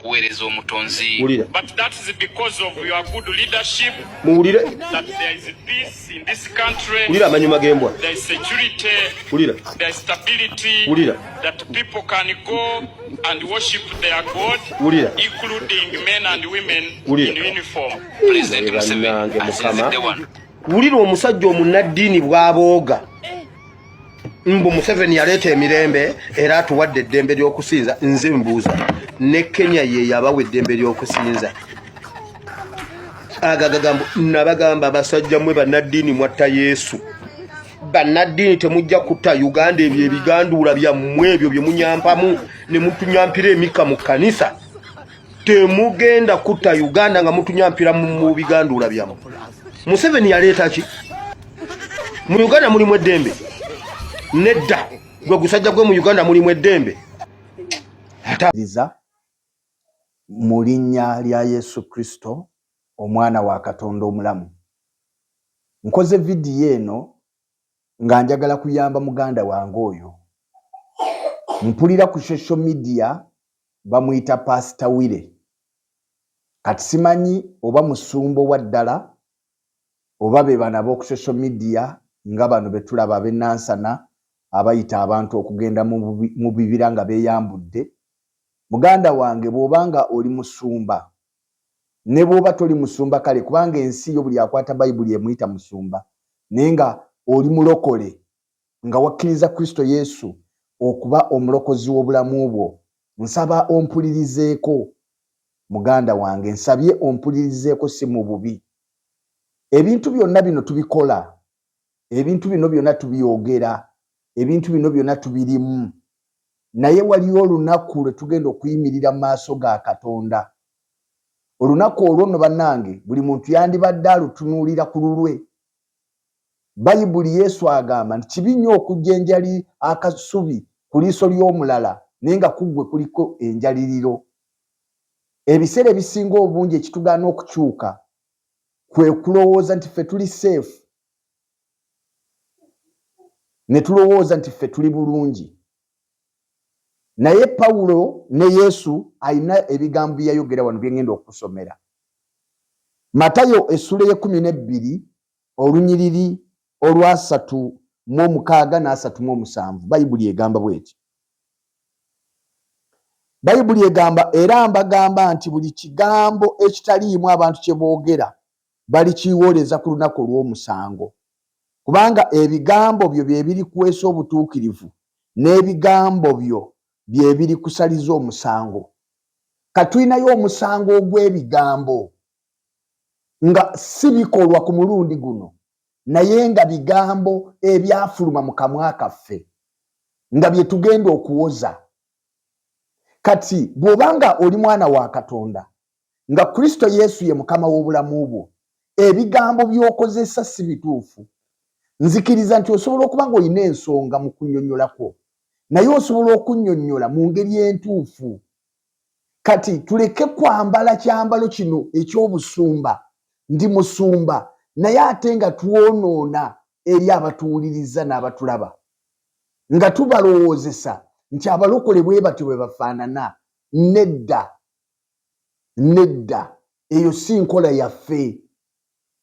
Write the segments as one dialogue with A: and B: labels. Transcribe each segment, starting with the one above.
A: But that is because of your good leadership that there is peace in this country, there is security, there is stability, that people can go and worship their God, including men and women in uniform.
B: President Museveni asinzidde wano.
C: Wulira omusajja omunnaddiini bw'abooga mbu Museveni yaleeta emirembe era atuwadde eddembe ly'okusinza. Nze mbuuza ne Kenya ye yabawa eddembe ly'okusinza. Agagagambo nabagamba basajja mwe bannaddiini mwatta Yesu. Bannaddiini temujja kutta Uganda, ebyo ebiganduula byammwe ebyo bye munyampamu ne mutunyampira emika mu kkanisa. Temugenda kutta Uganda nga mutunyampira mu biganduula byammwe. Museveni yaleeta ki? Mu Uganda mulimu eddembe? Nedda. Gwe gusajja gwe mu Uganda mulimu eddembe?
D: Mu linnya lya Yesu Kristo omwana wa Katonda omulamu. Nkoze vidiyo eno nga njagala kuyamba muganda wange oyo. Mpulira ku social media bamuyita Pastor Wile. Kati simanyi oba musumbo wa ddala oba be bana b'oku social media nga bano betulaba ab'ennansana abayita abantu okugenda mu bibira nga beeyambudde. Muganda wange bw'obanga oli musumba ne bw'oba toli musumba kale, kubanga ensi yo buli akwata Bayibuli emuyita musumba, naye nga oli mulokole nga wakkiriza Kristo Yesu okuba omulokozi w'obulamu bwo, nsaba ompulirizeeko muganda wange, nsabye ompulirizeeko si mu bubi. Ebintu byonna bino tubikola, ebintu bino byonna tubyogera, ebintu bino byonna tubirimu, naye waliyo olunaku lwe tugenda okuyimirira mu maaso ga Katonda. Olunaku olwo nno bannange buli muntu yandibadde alutunuulira ku lulwe. Bayibuli Yesu agamba nti kibi nnyo okujja enjali akasubi ku liiso ly'omulala naye nga kuggwe kuliko enjaliriro. Ebiseera ebisinga obungi ekitugaana okukyuka kwe kulowooza nti ffe tuli safe ne tulowooza nti ffe tuli bulungi. Naye Pawulo ne Yesu ayina ebigambo bye yayogera wano bye ngenda okusomera. Matayo essula ye12 olunyiriri olwa 36 n'37. Bayibuli egamba bw'eti. Bayibuli egamba, era mbagamba nti buli kigambo ekitaliimu abantu kye boogera balikiwooleza ku lunaku olw'omusango. Kubanga ebigambo byo bye biri kuweesa obutuukirivu n'ebigambo byo bye biri kusaliza omusango. Katulinayo omusango ogw'ebigambo nga si bikolwa ku mulundi guno, naye nga bigambo ebyafuluma mu kamwa kaffe nga bye tugenda okuwoza. Kati bw'obanga oli mwana wa Katonda nga Kristo Yesu ye mukama w'obulamu bwo, ebigambo by'okozesa si bituufu. Nzikiriza nti osobola okuba ng'olina ensonga mu kunnyonnyola kwo, naye osobola okunnyonnyola mu ngeri entuufu. Kati tuleke kwambala kyambalo kino eky'obusumba, ndi musumba, naye ate nga twonoona eri abatuwuliriza n'abatulaba, nga tubalowoozesa nti abalokole bwe batyo bwe bafaanana. Nedda, nedda, eyo si nkola yaffe.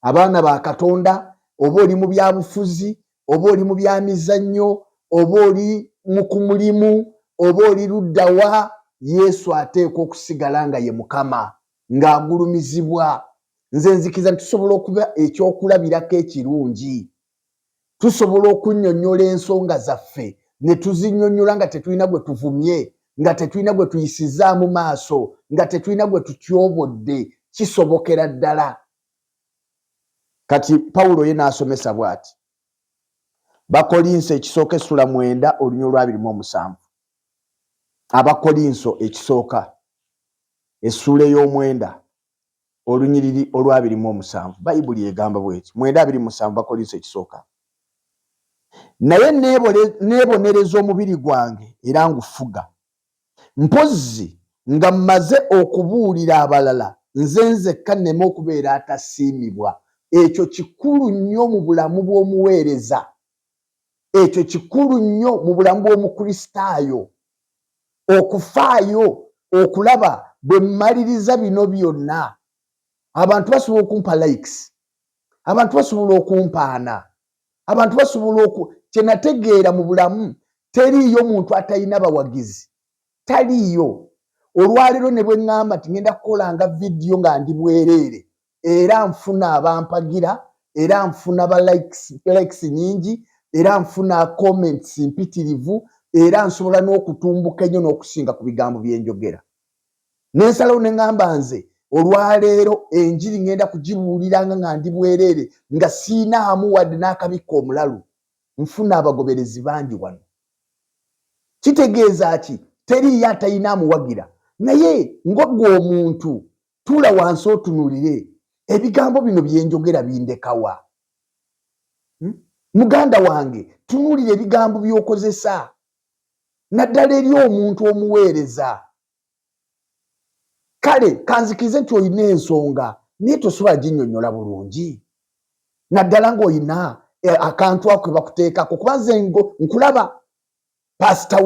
D: Abaana ba Katonda, oba oli mu byabufuzi, oba oli mu byamizannyo, oba oli ku mulimu, oba oli luddawa, Yesu ateekwa okusigala nga ye Mukama, ng'agulumizibwa. Nze nzikiriza nti tusobola okuba ekyokulabirako ekirungi. Tusobola okunnyonnyola ensonga zaffe ne tuzinnyonnyola nga tetulina gwe tuvumye, nga tetulina gwe tuyisizaamu maaso, nga tetulina gwe tutyobodde. Kisobokera ddala. Kati Pawulo ye n'asomesa bw'ati. Bakolinso ekisooka essula 9 olunyiriri olwa 27. Abakolinso ekisooka essula ey'omwenda olunyiriri olwa 27. Bayibuli egamba bw'eti. 9:27 Bakolinso ekisooka. Naye neebonereza omubiri gwange era ngufuga, mpozzi nga mmaze okubuulira abalala, nze nzekka nneme okubeera atasiimibwa. Ekyo kikulu nnyo mu bulamu bw'omuweereza. Ekyo kikulu nnyo mu bulamu bw'omukristaayo. Okufaayo okulaba bwe mmaliriza bino byonna abantu basobola okumpa likes, abantu basobola okumpaana, abantu basobola kyenategeera mu bulamu teriiyo muntu atalina bawagizi, taliiyo. Olwaleero ne bwe ŋŋamba nti ngenda kukolanga vidiyo nga ndi bwereere era nfuna abampagira era nfuna ba likes nyingi era nfuna comments mpitirivu era nsobola n'okutumbuka ennyo n'okusinga ku bigambo bye njogera. N'ensalawo ne ŋŋamba nze olwaleero enjiri ngenda kugibuuliranga nga ndi bwereere nga siinaamu wadde n'akabikka omulalu. Nfuna abagoberezi bangi wano. Kitegeeza ki? Teriiyo atalina amuwagira. Naye ng'ogwe omuntu tuula wansi otunuulire ebigambo bino bye njogera bindekawa. Muganda wange tunuulire ebigambo by'okozesa naddala eri omuntu omuweereza. Kale kanzikize nti olina ensonga naye tosobola ginnyonnyola bulungi naddala ng'olina akantu ako ke bakuteekako kuba nze nkulaba Pastor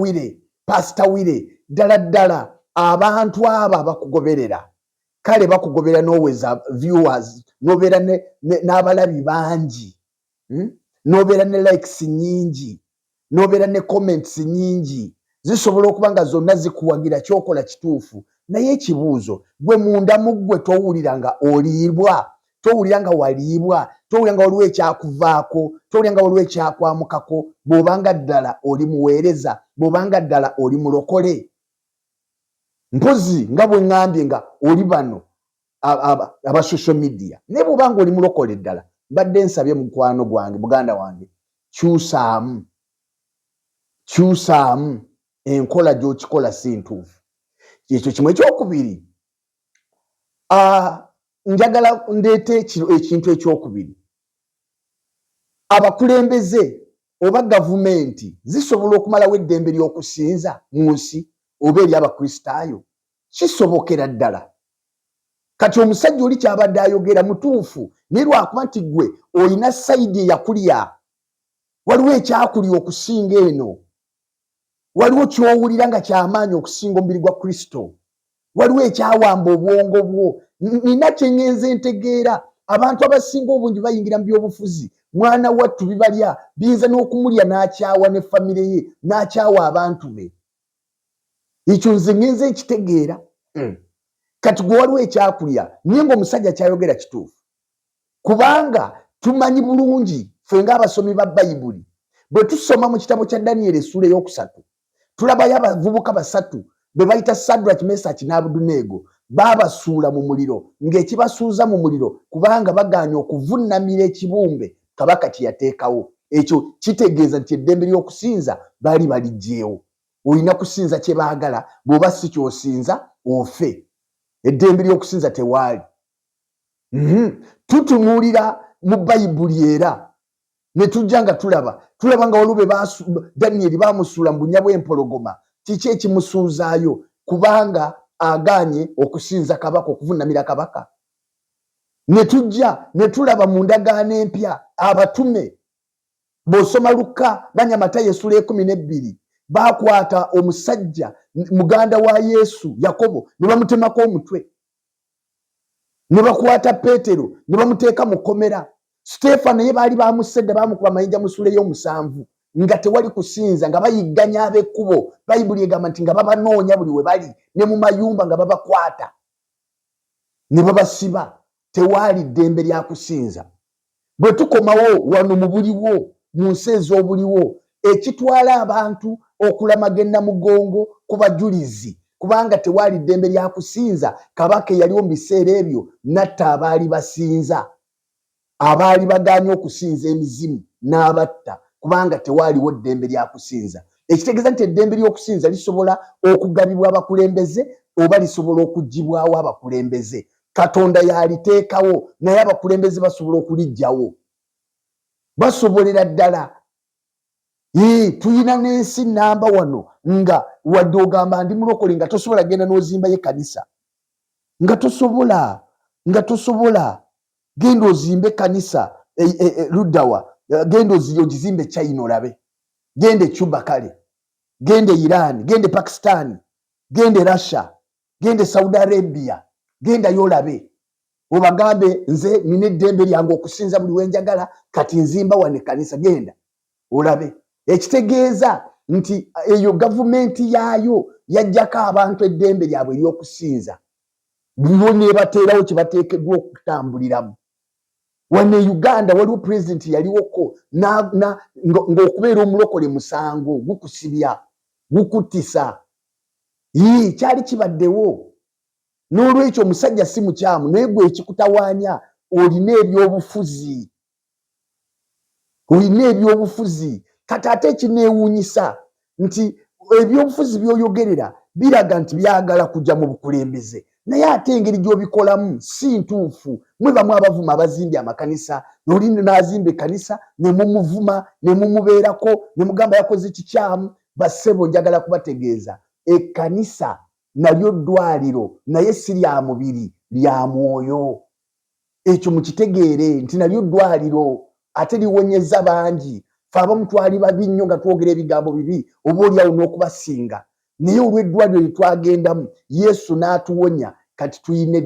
D: Wire ddala abantu abo bakugoberera. Kale bakugoberera n'oweza viewers n'obeera n'abalabi bangi, n'obeera ne likes nyingi, n'obeera ne comments nyingi, zisobola okuba nga zonna zikuwagira kyokola kituufu. Naye ekibuuzo gwe munda mu ggwe towulira nga oliibwa, towulira nga waliibwa, towulira nga waliwo ekyakuvaako, towulira nga waliwo ekyakwamukako bw'obanga ddala oli muweereza, bw'obanga ddala oli mulokole. Mpozi nga bwe ŋŋambye nga oli bano aba social media naye bw'obanga oli mulokole ddala mbadde nsabye mukwano gwange muganda wange kyusaamu enkola gy'okikola si ntuufu. Ekyo kimu. Ekyokubiri, njagala ndeete ekintu ekyokubiri. Abakulembeze oba gavumenti zisobola okumalawo eddembe ly'okusinza mu nsi oba eri abakristaayo? Kisobokera ddala. Kati omusajja oli kyabadde ayogera mutuufu naye lwakuba nti ggwe olina sayidi eyakulya, waliwo ekyakulya okusinga eno, waliwo ky'owulira nga ky'amaanyi okusinga omubiri gwa Kristo, waliwo ekyawamba obwongo bwo. Nina kye ŋŋenze ntegeera abantu abasinga obungi bayingira mu byobufuzi, mwana wattu bibalya, biyinza n'okumulya n'akyawa ne famire ye n'akyawa abantu be. Ekyo nze ŋŋenze nkitegeera. Kati gwe waliwo ekyakulya naye ng'omusajja kyayogera kituufu, kubanga tumanyi bulungi ffe ng'abasomi ba Bayibuli bwe tusoma mu kitabo kya Danyeri essula ey'okusatu tulabayo abavubuka basatu be bayita Sadraki, Mesaki n'Abeduneego baabasuula mu muliro, ng'ekibasuuza mu muliro kubanga bagaanye okuvunnamira ekibumbe kabaka kye yateekawo. Ekyo kitegeeza nti eddembe ly'okusinza baali baliggyeewo. Olina kusinza kye baagala, bw'oba si kyosinza ofe. Eddembe ly'okusinza tewaali. Tutunuulira mu Bayibuli era ne tujja nga tulaba nga waliwo Danyeri baamusuula mu bunnya bw'empologoma. Kiki ekimusuuzaayo? Kubanga agaanye okusinza kabaka, okuvunnamira kabaka. Ne tujja ne tulaba mu ndagaano empya abatume. Bw'osoma Luka banya Matayo essula 12 baakwata omusajja muganda wa Yesu Yakobo ne bamutemako omutwe, ne bakwata Peetero ne bamuteeka mu kkomera. Siteefano ye baali baamusedde baamukuba amayinja mu ssula ey'omusanvu nga tewali kusinza, nga bayigganya ab'ekkubo. Bayibuli egamba nti nga babanoonya buli we bali ne mu mayumba nga babakwata ne babasiba. Tewaali ddembe lya kusinza. Bwe tukomawo wano mu buliwo, mu nsi ez'obuliwo, ekitwala abantu okulamaga ennamugongo ku bajulizi kubanga tewaali ddembe lya kusinza. Kabaka eyaliwo mu biseera ebyo n'atta abaali basinza, abaali bagaanye okusinza emizimu n'abatta kubanga tewaaliwo ddembe lya kusinza. Ekitegeeza nti eddembe ly'okusinza lisobola okugabibwa abakulembeze oba lisobola okuggibwawo abakulembeze. Katonda yaliteekawo naye abakulembeze basobola okuliggyawo, basobolera ddala. Tuyina n'ensi namba wano nga wadde ogamba ndi mulokole nga tosobola genda n'ozimbayo ekkanisa, nga tosobola genda ozimbe ekkanisa luddawa, genda ogizimbe China olabe, genda Cuba, kale genda Iran, genda Pakistan, genda Russia, genda Saudi Arabia, genda yolabe obagambe nze nina eddembe lyange okusinza buli wenjagala kati nzimba wane kanisa, genda olabe. Ekitegeeza nti eyo gavumenti yaayo yajjako abantu eddembe lyabwe ery'okusinza bo ne bateerawo kye bateekeddwa okutambuliramu. Wane Uganda waliwo president yaliwoko ng'okubeera omulokole musango gukusibya gukutisa kyali kibaddewo. N'olwekyo omusajja si mukyamu naye gwe ekikutawaanya olina ebyobufuzi, kati ate ekineewuunyisa nti ebyobufuzi by'oyogerera biraga nti byagala kujja mu bukulembeze naye ate engeri gy'obikolamu si ntuufu. Mwe bamu abavuma abazimbye amakanisa, n'oli n'azimba ekkanisa ne mumuvuma ne mumubeerako ne mugamba yakoze kikyamu. Bassebo njagala kubategeeza ekkanisa nalyo ddwaliro naye si lya mubiri, lya mwoyo. Ekyo mukitegeere nti nalyo ddwaliro ate liwonyeza bangi. Fe abamu twali babi nnyo nga twogera ebigambo bibi oba oliawo n'okubasinga, naye olw'eddwaliro lye twagendamu Yesu n'atuwonya kati tuyina